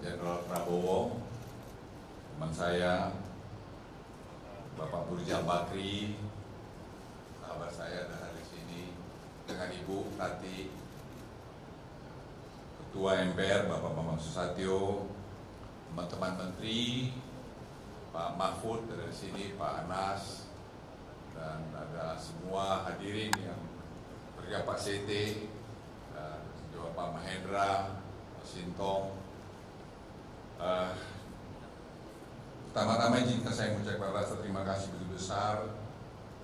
Jenderal Prabowo, teman saya, Bapak Burja Bakri, sahabat saya ada di sini, dengan Ibu Tati, Ketua MPR Bapak Bambang Susatyo, teman-teman Menteri, Pak Mahfud dari sini, Pak Anas, dan ada semua hadirin yang berja Pak Sete, dan juga Pak Mahendra, Pak Sintong. Pertama-tama izinkan saya mengucapkan rasa terima kasih begitu besar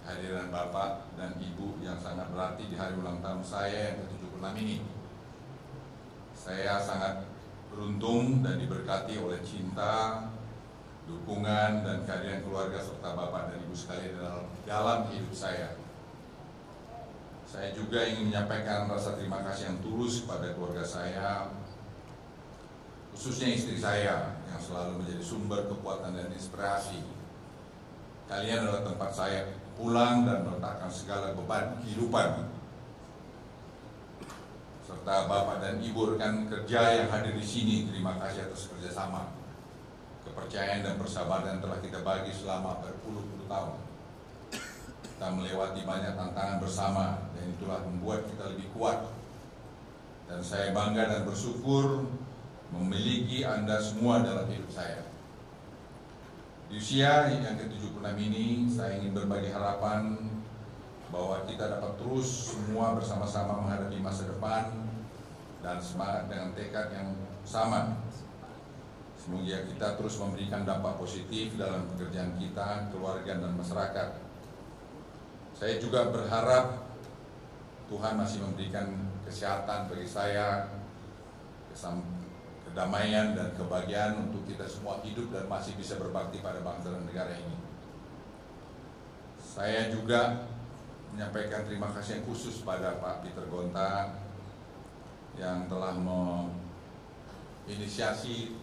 kehadiran Bapak dan Ibu yang sangat berarti di hari ulang tahun saya yang ke-76 ini. Saya sangat beruntung dan diberkati oleh cinta, dukungan, dan kehadiran keluarga serta Bapak dan Ibu sekalian dalam hidup saya. Saya juga ingin menyampaikan rasa terima kasih yang tulus kepada keluarga saya, khususnya istri saya yang selalu menjadi sumber kekuatan dan inspirasi. Kalian adalah tempat saya pulang dan meletakkan segala beban kehidupan. Serta Bapak dan Ibu rekan kerja yang hadir di sini, terima kasih atas kerjasama, kepercayaan dan persahabatan yang telah kita bagi selama berpuluh-puluh tahun. Kita melewati banyak tantangan bersama dan itulah membuat kita lebih kuat. Dan saya bangga dan bersyukur memiliki Anda semua dalam hidup saya. Di usia yang ke-76 ini, saya ingin berbagi harapan bahwa kita dapat terus semua bersama-sama menghadapi masa depan dan semangat dengan tekad yang sama. Semoga kita terus memberikan dampak positif dalam pekerjaan kita, keluarga, dan masyarakat. Saya juga berharap Tuhan masih memberikan kesehatan bagi saya, kedamaian dan kebahagiaan untuk kita semua hidup dan masih bisa berbakti pada bangsa dan negara ini. Saya juga menyampaikan terima kasih yang khusus pada Pak Peter Gonta yang telah menginisiasi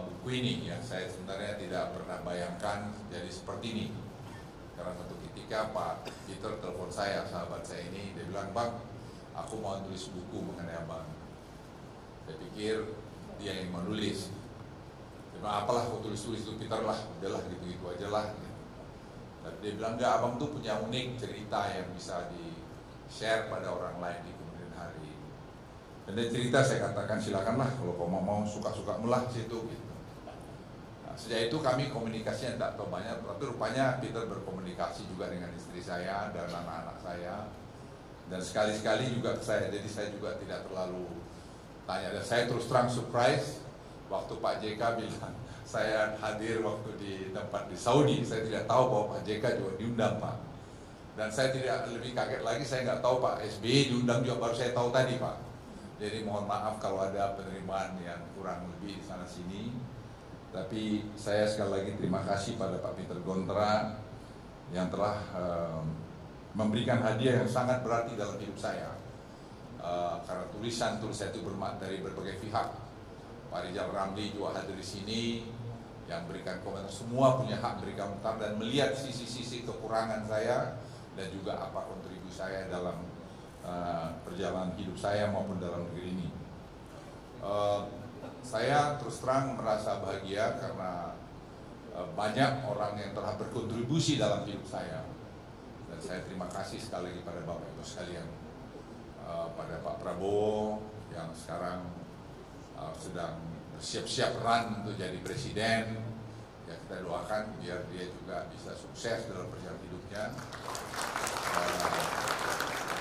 buku ini. Ya, saya sebenarnya tidak pernah bayangkan jadi seperti ini. Karena satu ketika Pak Peter telepon saya, sahabat saya ini, dia bilang, "Bang, aku mau tulis buku mengenai Abang." Saya pikir dia yang menulis. Dia bilang, "Apalah kau tulis-tulis itu, Peter lah, udahlah gitu-gitu aja lah." Tapi dia bilang, "Enggak, Abang tuh punya unik cerita yang bisa di-share pada orang lain di kemudian hari." Dan dia cerita, saya katakan silakanlah kalau kau mau suka-suka melah situ gitu. Nah, sejak itu kami komunikasinya tidak terlalu banyak, tapi rupanya Peter berkomunikasi juga dengan istri saya dan anak-anak saya. Dan sekali-sekali juga ke saya, jadi saya juga tidak terlalu tanya. Dan saya terus terang surprise waktu Pak JK bilang saya hadir waktu di tempat di Saudi. Saya tidak tahu bahwa Pak JK juga diundang, Pak. Dan saya tidak lebih kaget lagi, saya nggak tahu Pak SBY diundang juga, baru saya tahu tadi, Pak. Jadi mohon maaf kalau ada penerimaan yang kurang lebih di sana sini. Tapi saya sekali lagi terima kasih pada Pak Peter Gonta yang telah memberikan hadiah yang sangat berarti dalam hidup saya. Karena tulisan itu bermakna dari berbagai pihak. Pak Rizal Ramli juga hadir di sini yang berikan komentar. Semua punya hak berikan komentar dan melihat sisi-sisi kekurangan saya dan juga apa kontribusi saya dalam perjalanan hidup saya maupun dalam negeri ini. Saya terus terang merasa bahagia karena banyak orang yang telah berkontribusi dalam hidup saya. Dan saya terima kasih sekali lagi pada Bapak Ibu sekalian. Pada Pak Prabowo yang sekarang sedang bersiap-siap run untuk jadi presiden, ya kita doakan biar dia juga bisa sukses dalam perjalanan hidupnya.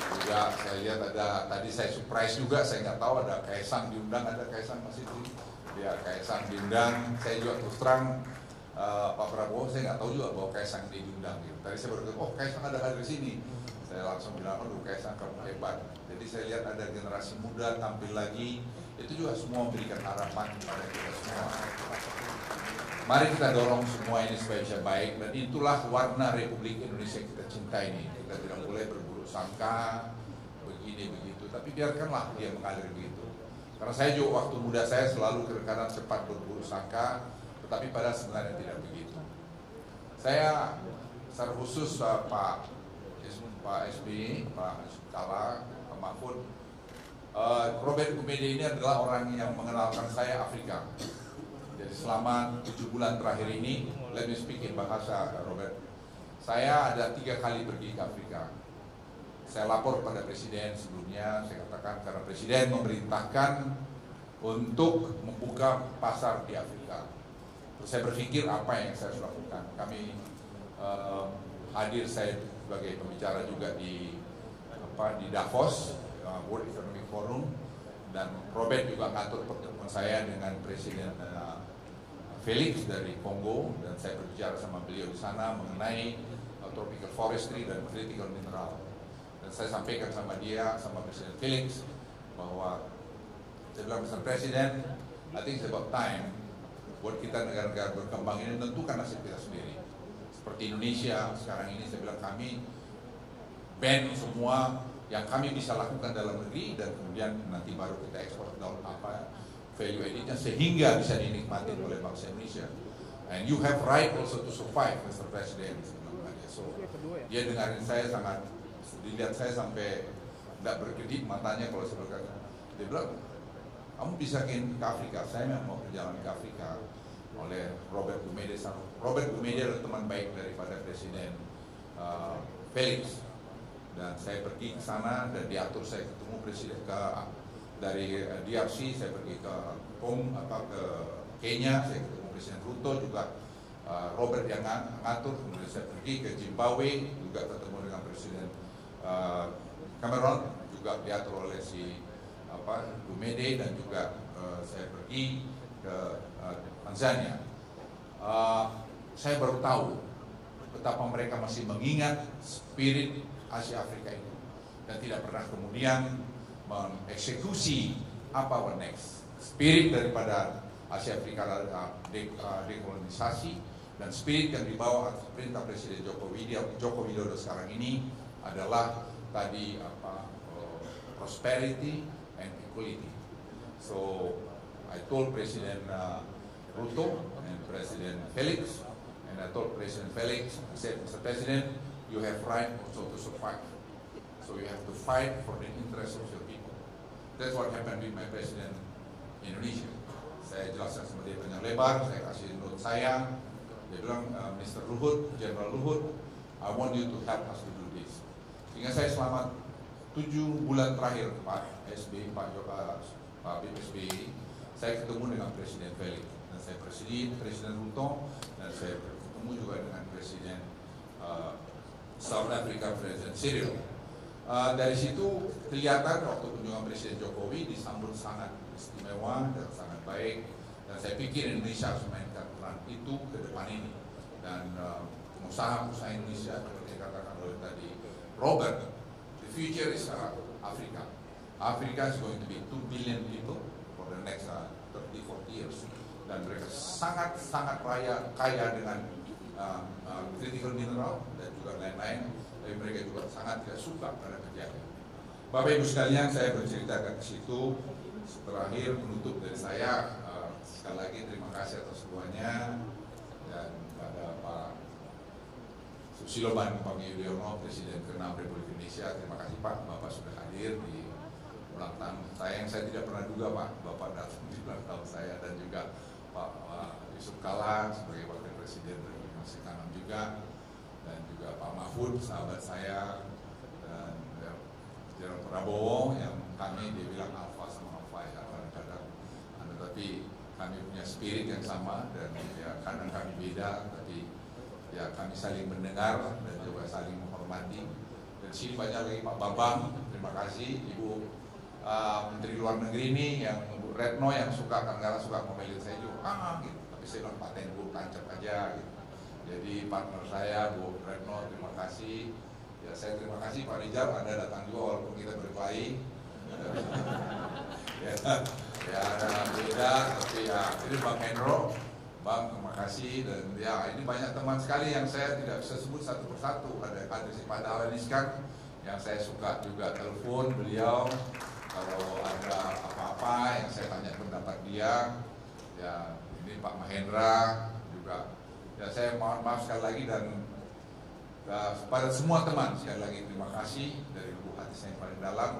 Juga saya lihat ada, tadi saya surprise juga, saya nggak tahu ada Kaisang diundang, ada Kaisang masih di, ya Kaisang diundang. Saya juga terus terang Pak Prabowo, saya nggak tahu juga bahwa Kaisang diundang. Gitu. Tadi saya baru tahu, oh Kaisang ada hadir di sini. Saya langsung bilang, aduh Kaisang kamu hebat. Jadi saya lihat ada generasi muda tampil lagi, itu juga semua memberikan harapan kepada kita semua. Mari kita dorong semua ini supaya bisa baik, dan itulah warna Republik Indonesia kita cintai ini. Kita tidak boleh berburuk sangka, begini begitu, tapi biarkanlah dia mengalir begitu. Karena saya juga waktu muda saya selalu kadang cepat berburuk sangka, tetapi pada sebenarnya tidak begitu. Saya secara khusus Pak SBY, Pak Kala, Pak Mahfud, Robert Gumede ini adalah orang yang mengenalkan saya Afrika. Jadi selama 7 bulan terakhir ini, let me speak in bahasa Robert. Saya ada 3 kali pergi ke Afrika. Saya lapor pada Presiden sebelumnya, saya katakan karena Presiden memerintahkan untuk membuka pasar di Afrika. Terus saya berpikir apa yang saya harus lakukan. Kami hadir, saya sebagai pembicara juga di Davos, World Economic Forum, dan Robert juga ngatur pertemuan saya dengan Presiden Felix dari Kongo, dan saya berbicara sama beliau di sana mengenai tropical forestry dan critical mineral. Dan saya sampaikan sama dia, sama Presiden Felix, bahwa saya bilang, Mr. President, I think it's about time buat kita negara-negara berkembang ini menentukan nasib kita sendiri. Seperti Indonesia sekarang ini, saya bilang kami ban semua yang kami bisa lakukan dalam negeri, dan kemudian nanti baru kita ekspor dalam value added-nya sehingga bisa dinikmati oleh bangsa Indonesia. And you have right also to survive, Mr. President. So, dia dengarin saya sangat, dilihat saya sampai tidak berkedip matanya kalau saya berkata. Dia bilang, kamu bisa ke Afrika, saya memang mau perjalanan ke Afrika oleh Robert Gumede. Robert Gumede adalah teman baik daripada Presiden Felix. Dan saya pergi ke sana dan diatur saya ketemu Presiden dari DRC, saya pergi ke Kenya, saya ketemu Presiden Ruto juga, Robert yang ngatur. Kemudian saya pergi ke Zimbabwe, juga ketemu dengan Presiden Cameron, juga diatur oleh si Gumede, dan juga saya pergi ke Tanzania. Saya baru tahu betapa mereka masih mengingat spirit Asia Afrika itu, dan tidak pernah kemudian mengeksekusi apa what next. Spirit daripada Asia Afrika adalah dekolonisasi, dan spirit yang dibawa atas perintah Presiden Joko Widodo sekarang ini adalah tadi prosperity and equality. So I told President Ruto and President Felix, and I told President Felix, I said, Mr. President, you have right also to survive. So you have to fight for the interest of your people. That's what happened with my President Indonesia. Saya jelaskan sama dia panjang lebar, saya kasih note saya. Dia bilang, Mr. Luhut, General Luhut, I want you to help us to do this. Sehingga saya selama 7 bulan terakhir, Pak SBY, Pak SBY, saya ketemu dengan Presiden Felix, dan saya Presiden Ruto, dan saya ketemu juga dengan Presiden South Africa, Presiden Cyril. Dari situ kelihatan waktu kunjungan Presiden Jokowi disambut sangat istimewa dan sangat baik, dan saya pikir Indonesia harus mainkan peran itu ke depan ini, dan pengusaha-pengusaha Indonesia seperti yang katakan oleh tadi Robert, the future is Africa. Africa is going to be 2 billion people for the next 30-40 years, dan mereka sangat kaya dengan critical mineral dan juga lain-lain. Tapi mereka juga sangat tidak suka pada kerjanya. Bapak Ibu sekalian, saya bercerita ke situ. Terakhir penutup dari saya, sekali lagi terima kasih atas semuanya, dan pada Pak Susilo Bambang Yudhoyono, Presiden ke-6 Republik Indonesia. Terima kasih Pak, Bapak sudah hadir di ulang tahun saya yang saya tidak pernah duga Pak, Bapak datang di ulang tahun saya, dan juga Pak Yusuf Kalla sebagai Wakil Presiden Republik Indonesia ke-6 juga, dan juga Pak Mahfud, sahabat saya, dan Jenderal Prabowo yang kami dibilang alfa sama alfa ya kadang-kadang, tapi kami punya spirit yang sama, dan ya kadang kami beda, tapi ya kami saling mendengar dan juga saling menghormati. Dan sini banyak lagi Pak Bambang, terima kasih Ibu Menteri Luar Negeri ini, yang Bu Retno yang suka kadang-kadang suka ngomelin saya juga, gitu. Tapi saya bilang paten Bu, tancap aja gitu. Jadi partner saya Bu Retno, terima kasih. Ya saya terima kasih Pak Rijal, Anda datang juga walaupun kita berkelahi. ya ada beda, tapi ya ini Bang Hendro, Bang terima kasih, dan ya ini banyak teman sekali yang saya tidak bisa sebut satu persatu. Ada si Pak Dahlan Iskan yang saya suka juga telepon beliau kalau ada apa-apa yang saya tanya pendapat dia. Ya ini Pak Mahendra juga. Ya saya mohon maaf sekali lagi, dan kepada semua teman sekali lagi terima kasih dari lubuk hati saya yang paling dalam.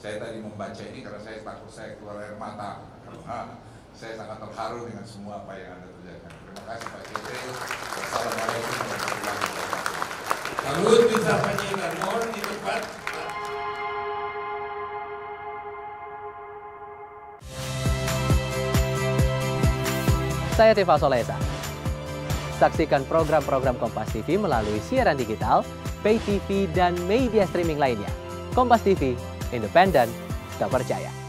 Saya tadi membaca ini karena saya takut saya keluar air mata, karena saya sangat terharu dengan semua apa yang Anda kerjakan. Terima kasih Pak Cete. Wassalamualaikum warahmatullahi wabarakatuh. Salut bisa penyiaran mohon di tempat. Saya Tifa Solesa. Saksikan program-program Kompas TV melalui siaran digital, pay TV, dan media streaming lainnya. Kompas TV, independen, terpercaya.